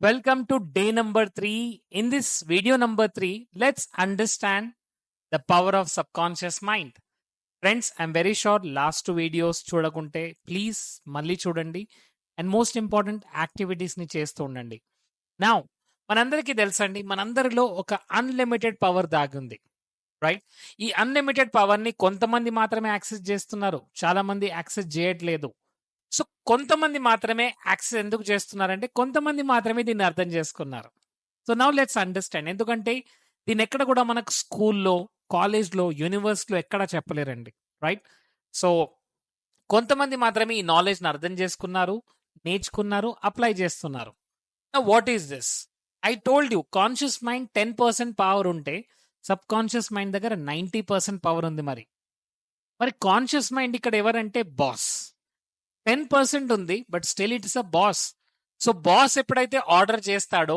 Welcome to day number 3. In this video number 3, let's understand the power of subconscious mind. Friends, I'm very sure last two videos చూడకుంటే please మళ్ళీ చూడండి and most important యాక్టివిటీస్ని చేస్తూ ఉండండి. Now మనందరికీ తెలుసండి, మనందరిలో ఒక అన్లిమిటెడ్ పవర్ దాగుంది, రైట్? ఈ అన్లిమిటెడ్ పవర్ని కొంతమంది మాత్రమే యాక్సెస్ చేస్తున్నారు, చాలా మంది యాక్సెస్ చేయట్లేదు. సో కొంతమంది మాత్రమే యాక్సెస్ ఎందుకు చేస్తున్నారంటే కొంతమంది మాత్రమే దీన్ని అర్థం చేసుకున్నారు. So now let's understand. ఎందుకంటే దీన్ని ఎక్కడ కూడా మనకు స్కూల్లో, కాలేజ్లో, యూనివర్సిటీలో ఎక్కడ చెప్పలేరండి, రైట్? సో కొంతమంది మాత్రమే ఈ నాలెడ్జ్ని అర్థం చేసుకున్నారు, నేర్చుకున్నారు, అప్లై చేస్తున్నారు. What is this? I told you, conscious mind 10% power ఉంటే సబ్ కాన్షియస్ మైండ్ దగ్గర 90% పవర్ ఉంది. మరి కాన్షియస్ మైండ్ ఇక్కడ ఎవరంటే బాస్. 10% ఉంది, but still it's a boss. So boss ఎప్పుడైతే ఆర్డర్ చేస్తాడో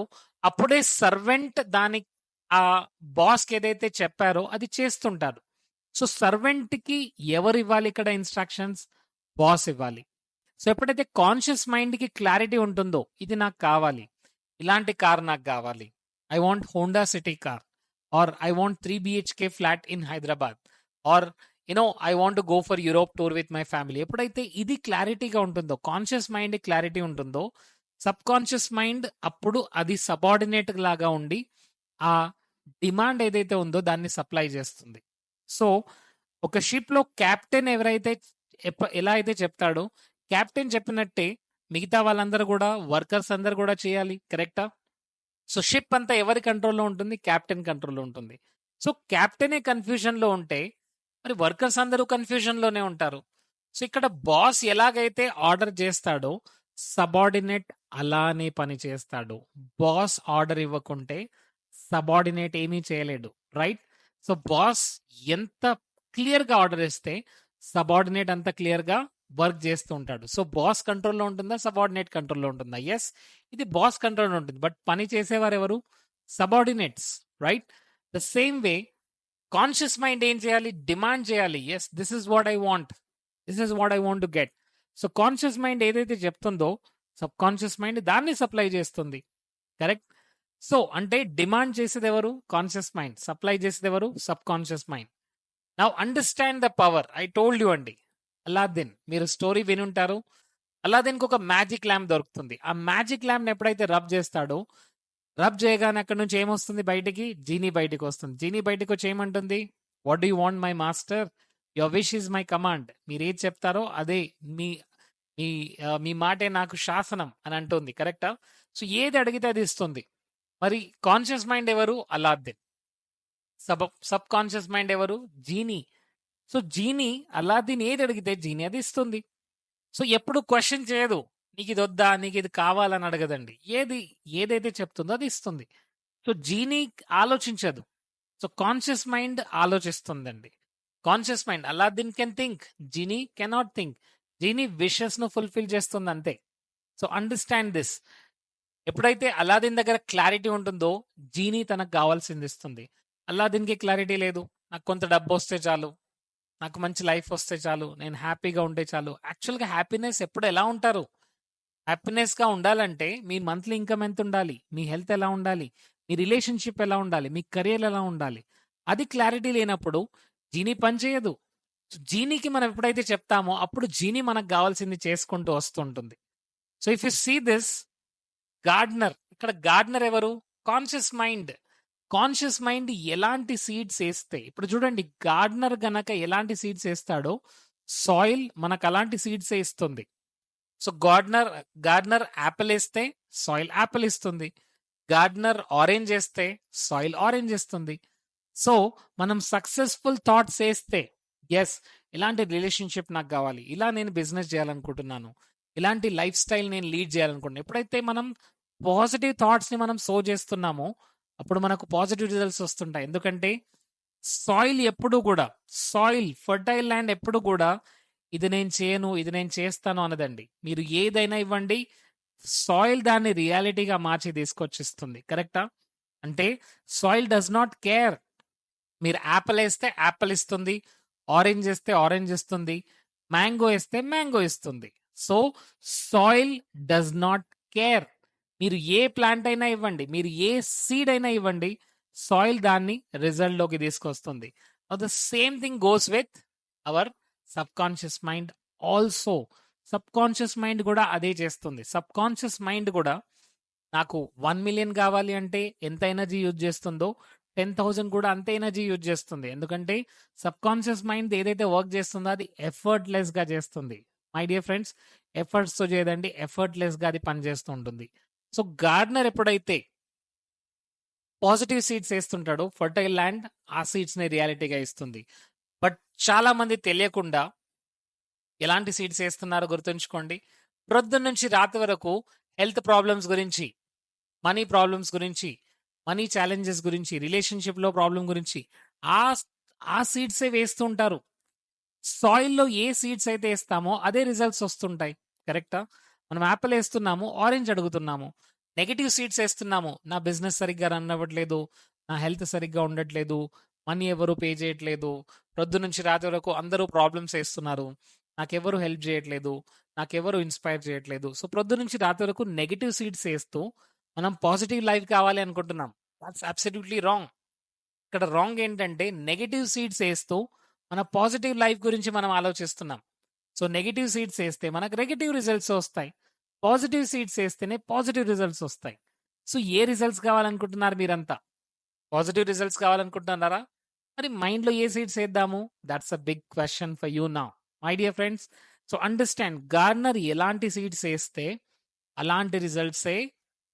అప్పుడే సర్వెంట్ దాని ఆ బాస్కి ఏదైతే చెప్పారో అది చేస్తుంటాడు. సో సర్వెంట్కి ఎవరు ఇవ్వాలి ఇక్కడ ఇన్స్ట్రక్షన్స్? బాస్ ఇవ్వాలి. సో ఎప్పుడైతే కాన్షియస్ మైండ్కి క్లారిటీ ఉంటుందో, ఇది నాకు కావాలి, ఇలాంటి కార్ నాకు కావాలి, I want Honda City car, or I want 3 BHK flat in Hyderabad, or I want go for Europe tour with my family. ఎప్పుడైతే ఇది క్లారిటీగా ఉంటుందో, కాన్షియస్ మైండ్ క్లారిటీ ఉంటుందో, సబ్ కాన్షియస్ మైండ్ అప్పుడు అది సబార్డినేట్ లాగా ఉండి ఆ డిమాండ్ ఏదైతే ఉందో దాన్ని సప్లై చేస్తుంది. సో ఒక షిప్ లో కెప్టెన్ ఎవరైతే ఎలా అయితే చెప్తాడో, కెప్టెన్ చెప్పినట్టే మిగతా వాళ్ళందరూ కూడా, వర్కర్స్ అందరూ కూడా చేయాలి, కరెక్టా? సో షిప్ అంతా ఎవరి కంట్రోల్లో ఉంటుంది? కెప్టెన్ కంట్రోల్లో ఉంటుంది. సో కెప్టెనే కన్ఫ్యూజన్ లో ఉంటే మరి వర్కర్స్ అందరూ కన్ఫ్యూజన్ లోనే ఉంటారు. సో ఇక్కడ బాస్ ఎలాగైతే ఆర్డర్ చేస్తాడో సబార్డినేట్ అలానే పని చేస్తాడు. బాస్ ఆర్డర్ ఇవ్వకుంటే సబార్డినేట్ ఏమీ చేయలేడు, రైట్? సో బాస్ ఎంత క్లియర్ గా ఆర్డర్ ఇస్తే సబార్డినేట్ అంత క్లియర్ గా వర్క్ చేస్తూ ఉంటాడు. సో బాస్ కంట్రోల్లో ఉంటుందా, సబార్డినేట్ కంట్రోల్లో ఉంటుందా? ఎస్, ఇది బాస్ కంట్రోల్లో ఉంటుంది, బట్ పని చేసేవారు ఎవరు? Subordinates, right? The same way conscious mind ఏం చేయాలి? డిమాండ్ చేయాలి. Yes, this is what I want, this is what I want to get. So conscious mind ఏదైతే చెప్తుందో సబ్ కాన్షియస్ మైండ్ దాన్ని సప్లై చేస్తుంది, కరెక్ట్? సో అంటే డిమాండ్ చేసేది ఎవరు? Conscious mind. సప్లై చేసేది ఎవరు? Subconscious mind. Now understand the power. I told you అండి, అలాద్దీన్, మీరు స్టోరీ వినుంటారు. అలాద్దీన్కి ఒక మ్యాజిక్ ల్యాంప్ దొరుకుతుంది. ఆ మ్యాజిక్ ల్యాంప్ ఎప్పుడైతే రబ్ చేస్తాడో, రబ్ చేయగానే అక్కడ నుంచి ఏమొస్తుంది? బయటికి జీనీ బయటికి వస్తుంది. జీనీ బయటికి వచ్చి ఏమంటుంది? What do you want my master? Your wish is my command. మీరు ఏది చెప్తారో అదే మీ మీ మీ మాటే నాకు శాసనం అని అంటుంది, కరెక్టా? సో ఏది అడిగితే అది ఇస్తుంది. మరి కాన్షియస్ మైండ్ ఎవరు? అలాద్దీన్. సబ్ కాన్షియస్ మైండ్ ఎవరు? జీనీ. సో జీనీ అలాద్దీన్ ఏది అడిగితే జీనీ అది ఇస్తుంది. సో ఎప్పుడు క్వశ్చన్ చేయదు, నీకు ఇది వద్దా, నీకు ఇది కావాలని అడగదండి. ఏదైతే చెప్తుందో అది ఇస్తుంది. సో జీనీ ఆలోచించదు, సో కాన్షియస్ మైండ్ ఆలోచిస్తుందండి. Conscious mind, Aladdin can think, genie cannot think. Genie wishes ను ఫుల్ఫిల్ చేస్తుంది అంతే. So understand this. ఎప్పుడైతే అలాద్దీన్ దగ్గర క్లారిటీ ఉంటుందో జీనీ తనకు కావాల్సింది ఇస్తుంది. అలాద్దీన్కి క్లారిటీ లేదు, నాకు కొంత డబ్బు వస్తే చాలు, నాకు మంచి లైఫ్ వస్తే చాలు, నేను హ్యాపీగా ఉంటే చాలు. యాక్చువల్గా హ్యాపీనెస్ ఎప్పుడు ఎలా ఉంటారు? హ్యాపీనెస్గా ఉండాలంటే మీ మంత్లీ ఇన్కమ్ ఎంత ఉండాలి, మీ హెల్త్ ఎలా ఉండాలి, మీ రిలేషన్షిప్ ఎలా ఉండాలి, మీ కెరియర్ ఎలా ఉండాలి, అది క్లారిటీ లేనప్పుడు జీనీ పని చేయదు. జీనీకి మనం ఎప్పుడైతే చెప్తామో అప్పుడు జీనీ మనకు కావాల్సింది చేసుకుంటూ వస్తుంటుంది. So if you see this, gardener, ఇక్కడ గార్డనర్ ఎవరు? Conscious mind. కాన్షియస్ మైండ్ ఎలాంటి సీడ్స్ వేస్తే, ఇప్పుడు చూడండి, గార్డనర్ గనక ఎలాంటి సీడ్స్ వేస్తాడో సాయిల్ మనకు అలాంటి సీడ్స్ ఇస్తుంది. సో గార్డనర్ యాపిల్ వేస్తే సాయిల్ యాపిల్ ఇస్తుంది, గార్డనర్ ఆరెంజ్ వేస్తే సాయిల్ ఆరెంజ్ ఇస్తుంది. సో మనం సక్సెస్ఫుల్ థాట్స్ వేస్తే, ఎస్, ఇలాంటి రిలేషన్షిప్ నాకు కావాలి, ఇలా నేను బిజినెస్ చేయాలనుకుంటున్నాను, ఇలాంటి లైఫ్ స్టైల్ నేను లీడ్ చేయాలనుకుంటున్నాను, ఎప్పుడైతే మనం పాజిటివ్ థాట్స్ని మనం సో చేస్తున్నామో అప్పుడు మనకు పాజిటివ్ రిజల్ట్స్ వస్తుంటాయి. ఎందుకంటే సాయిల్ ఎప్పుడు కూడా, సాయిల్ ఫర్టైల్ ల్యాండ్ ఎప్పుడు కూడా ఇది నేను చేయను, ఇది నేను చేస్తాను అనదండి. మీరు ఏదైనా ఇవ్వండి, సాయిల్ దాన్ని రియాలిటీగా మార్చి తీసుకొచ్చిస్తుంది, కరెక్టా? అంటే సాయిల్ డస్ నాట్ కేర్. మీరు యాపిల్ వేస్తే యాపిల్ ఇస్తుంది, ఆరెంజ్ వేస్తే ఆరెంజ్ ఇస్తుంది, మ్యాంగో వేస్తే మ్యాంగో ఇస్తుంది. So soil does not care. మీరు ఏ ప్లాంట్ అయినా ఇవ్వండి, మీరు ఏ సీడ్ అయినా ఇవ్వండి, సాయిల్ దాన్ని రిజల్ట్‌లోకి తీసుకొస్తుంది. The same thing goes with our subconscious mind also. Subconscious mind కూడా అదే చేస్తుంది. సబ్‌కాన్షియస్ మైండ్ కూడా నాకు 1,000,000 కావాలి అంటే ఎంత ఎనర్జీ యూజ్ చేస్తుందో 10,000 కూడా అంతే ఎనర్జీ యూజ్ చేస్తుంది. ఎందుకంటే సబ్‌కాన్షియస్ మైండ్ ఏదైతే వర్క్ చేస్తుందో అది ఎఫర్ట్‌లెస్‌గా చేస్తుంది. మై డియర్ ఫ్రెండ్స్, ఎఫర్ట్స్‌తో చేయదండి, ఎఫర్ట్‌లెస్‌గా అది పనిచేస్తూ ఉంటుంది. సో గార్డెనర్ ఎప్పుడైతే పాజిటివ్ సీడ్స్ ఏస్తుంటాడో ఫర్టైల్ ల్యాండ్ ఆ సీడ్స్‌ని రియాలిటీగా ఇస్తుంది. బట్ చాలా మంది తెలియకుండా ఎలాంటి సీడ్స్ ఏస్తున్నారో గుర్తుంచుకోండి. ప్రొద్దున నుంచి రాత్రి వరకు హెల్త్ ప్రాబ్లమ్స్ గురించి, మనీ ప్రాబ్లమ్స్ గురించి, మనీ ఛాలెంజెస్ గురించి, రిలేషన్‌షిప్‌లో ప్రాబ్లమ్ గురించి ఆ ఆ సీడ్సే వేస్తూ ఉంటారు. సాయిల్‌లో ఏ సీడ్స్ అయితే ఏస్తామో అదే రిజల్ట్స్ వస్తుంటాయి. కరెక్టా? మనం యాపిల్ ఏస్తున్నాము, ఆరెంజ్ అడుగుతున్నాము. నెగెటివ్ సీడ్స్ ఏస్తున్నాము. నా బిజినెస్ సరిగ్గా రన్ అవ్వట్లేదు. నా హెల్త్ సరిగ్గా ఉండట్లేదు. మనీ ఎవరు పే చేయట్లేదు. ప్రొద్దునుంచి రాత్రి వరకు అందరూ ప్రాబ్లమ్స్ ఏస్తున్నారు. నాకెవరు హెల్ప్ చేయట్లేదు. నాకెవరు ఇన్‌స్పైర్ చేయట్లేదు. సో, ప్రొద్దునుంచి రాత్రి వరకు నెగెటివ్ సీడ్స్ ఏస్తూ మనం పాజిటివ్ లైఫ్ కావాలి అనుకుంటున్నాం. That's absolutely wrong. ఇక్కడ రాంగ్ ఏంటంటే నెగెటివ్ సీడ్స్ ఏస్తూ మన పాజిటివ్ లైఫ్ గురించి మనం ఆలోచిస్తున్నాం. సో నెగెటివ్ సీడ్స్ ఏస్తే మనకు నెగెటివ్ రిజల్ట్స్ వస్తాయి. పాజిటివ్ సీడ్స్ ఏస్తేనే పాజిటివ్ రిజల్ట్స్ వస్తాయి. సో ఏ రిజల్ట్స్ కావాలనుకుంటున్నారు మీరంతా? పాజిటివ్ రిజల్ట్స్ కావాలనుకుంటున్నారా? మరి మైండ్‌లో ఏ సీడ్స్ ఏద్దాము? That's a big question for you now. My dear friends, so understand gardener ఎలాంటి సీడ్స్ ఏస్తే అలాంటి రిజల్ట్సే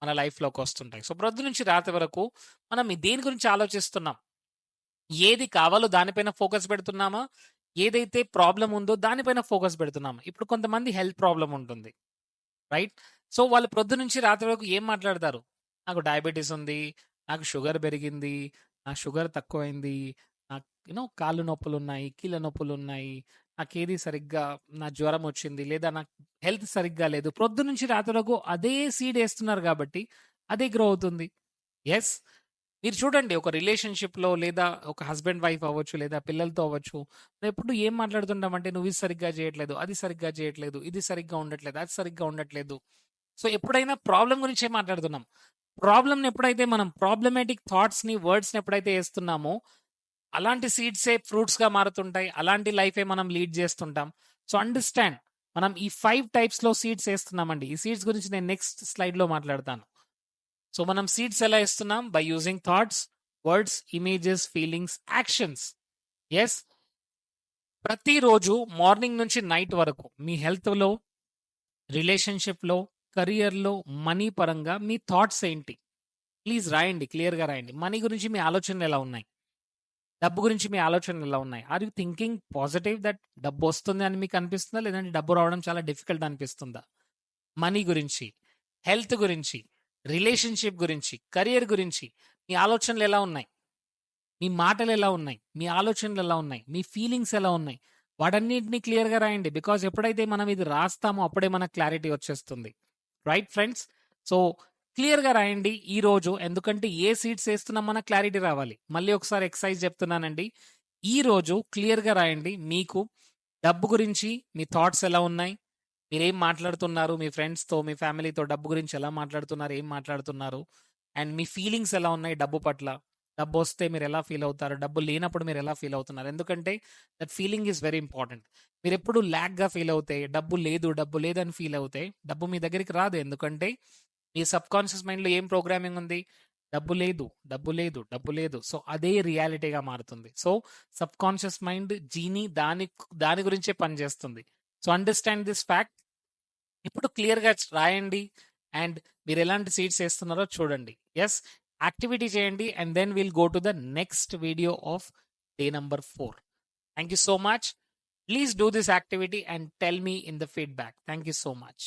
మన లైఫ్‌లోకి వస్తుంటాయి. సో ప్రొద్దునుంచి రాత్రి వరకు మనం దేని గురించి ఆలోచిస్తున్నాం? ఏది కావాలో దానిపైన ఫోకస్ పెడుతున్నామా? ఏదైతే ప్రాబ్లమ్ ఉందో దానిపైన ఫోకస్ పెడుతున్నామా? ఇప్పుడు కొంతమంది హెల్త్ ప్రాబ్లమ్ ఉంటుంది. రైట్? సో వాళ్ళు ప్రొద్దునుంచి రాత్రి వరకు ఏం మాట్లాడతారు? నాకు డయాబెటిస్ ఉంది. నాకు షుగర్ పెరిగింది. నా షుగర్ తక్కువైంది. నాకు కాళ్ళు నొప్పులున్నాయి. కీళ్ళ నొప్పులున్నాయి. నాకేది సరిగ్గా నా జ్వరం వచ్చింది. లేదా నాకు హెల్త్ సరిగ్గా లేదు. ప్రొద్దునుంచి రాత్రి వరకు అదే సీడ్ ఏస్తున్నారు కాబట్టి అదే గ్రో అవుతుంది. యెస్. మీరు చూడండి ఒక రిలేషన్‌షిప్‌లో లేదా ఒక హస్బాండ్ వైఫ్ అవ్వచ్చు, లేదా పిల్లలతో అవ్వచ్చు. ఎప్పుడు ఏం మాట్లాడుతుంటామంటే నువ్వు ఇది సరిగ్గా చేయట్లేదు, అది సరిగ్గా చేయట్లేదు, ఇది సరిగ్గా ఉండట్లేదు, అది సరిగ్గా ఉండట్లేదు. సో ఎప్పుడైనా ప్రాబ్లమ్ గురించే మాట్లాడుతున్నాం. ప్రాబ్లమ్‌ని ఎప్పుడైతే మనం ప్రాబ్లమాటిక్ థాట్స్‌ని, వర్డ్స్‌ని ఎప్పుడైతే ఏస్తున్నామో అలాంటి సీడ్సే ఫ్రూట్స్‌గా మారుతుంటాయి. అలాంటి లైఫే మనం లీడ్ చేస్తుంటాం. సో అండర్‌స్టాండ్, మనం ఈ 5 టైప్స్‌లో సీడ్స్ ఏస్తున్నామండి. ఈ సీడ్స్ గురించి నేను నెక్స్ట్ స్లైడ్‌లో మాట్లాడతాను. సో మనం సీడ్స్ ఎలా ఇస్తున్నాం? By using thoughts, words, images, feelings, actions. Yes, ప్రతిరోజు మార్నింగ్ నుంచి నైట్ వరకు మీ హెల్త్‌లో, రిలేషన్‌షిప్‌లో, కెరియర్‌లో, మనీ పరంగా మీ థాట్స్ ఏంటి? ప్లీజ్ రాయండి. క్లియర్‌గా రాయండి. మనీ గురించి మీ ఆలోచనలు ఎలా ఉన్నాయి? డబ్బు గురించి మీ ఆలోచనలు ఎలా ఉన్నాయి? Are you thinking positive that డబ్బొస్తుంది అని మీకు అనిపిస్తుందా? లేదంటే డబ్బు రావడం చాలా డిఫికల్ట్ అనిపిస్తుందా? మనీ గురించి, హెల్త్ గురించి, రిలేషన్‌షిప్ గురించి, కెరియర్ గురించి మీ ఆలోచనలు ఎలా ఉన్నాయి? మీ మాటలు ఎలా ఉన్నాయి? మీ ఆలోచనలు ఎలా ఉన్నాయి? మీ ఫీలింగ్స్ ఎలా ఉన్నాయి? వాటన్నిటిని క్లియర్‌గా రాయండి. బికాజ్ ఎప్పుడైతే మనం ఇది రాస్తామో అప్పుడే మనకు క్లారిటీ వచ్చేస్తుంది. Right friends? సో క్లియర్‌గా రాయండి ఈరోజు. ఎందుకంటే ఏ సీడ్స్ ఏస్తున్నాం మనకు క్లారిటీ రావాలి. మళ్ళీ ఒకసారి ఎక్సర్సైజ్ చెప్తున్నానండి. ఈరోజు క్లియర్‌గా రాయండి. మీకు డబ్బు గురించి మీ థాట్స్ ఎలా ఉన్నాయి? మీరేం మాట్లాడుతున్నారు? మీ ఫ్రెండ్స్‌తో, మీ ఫ్యామిలీతో డబ్బు గురించి ఎలా మాట్లాడుతున్నారు? ఏం మాట్లాడుతున్నారు? అండ్ మీ ఫీలింగ్స్ ఎలా ఉన్నాయి డబ్బు పట్ల? డబ్బొస్తే మీరెలా ఫీల్ అవుతారు? డబ్బు లేనప్పుడు మీరెలా ఫీల్ అవుతున్నారు? ఎందుకంటే that feeling is very important. మీరెప్పుడు ల్యాక్‌గా ఫీల్ అవుతే, డబ్బు లేదు అని ఫీల్ అవుతే, డబ్బు మీ దగ్గరికి రాదు. ఎందుకంటే మీ సబ్‌కాన్షియస్ మైండ్‌లో ఏం ప్రోగ్రామింగ్ ఉంది? డబ్బు లేదు, డబ్బు లేదు, డబ్బు లేదు. సో అదే రియాలిటీగా మారుతుంది. సో సబ్‌కాన్షియస్ మైండ్ జీనీ దాని గురించే పనిచేస్తుంది. So understand this fact. ఇప్పుడు క్లియర్‌గా రాయండి. అండ్ మీరెలాంటి సీడ్స్ ఏస్తున్నారో చూడండి. యెస్, యాక్టివిటీ చేయండి. And then will go to the next video of day number 4. Thank you so much. Please do this activity and tell me in the feedback. Thank you so much.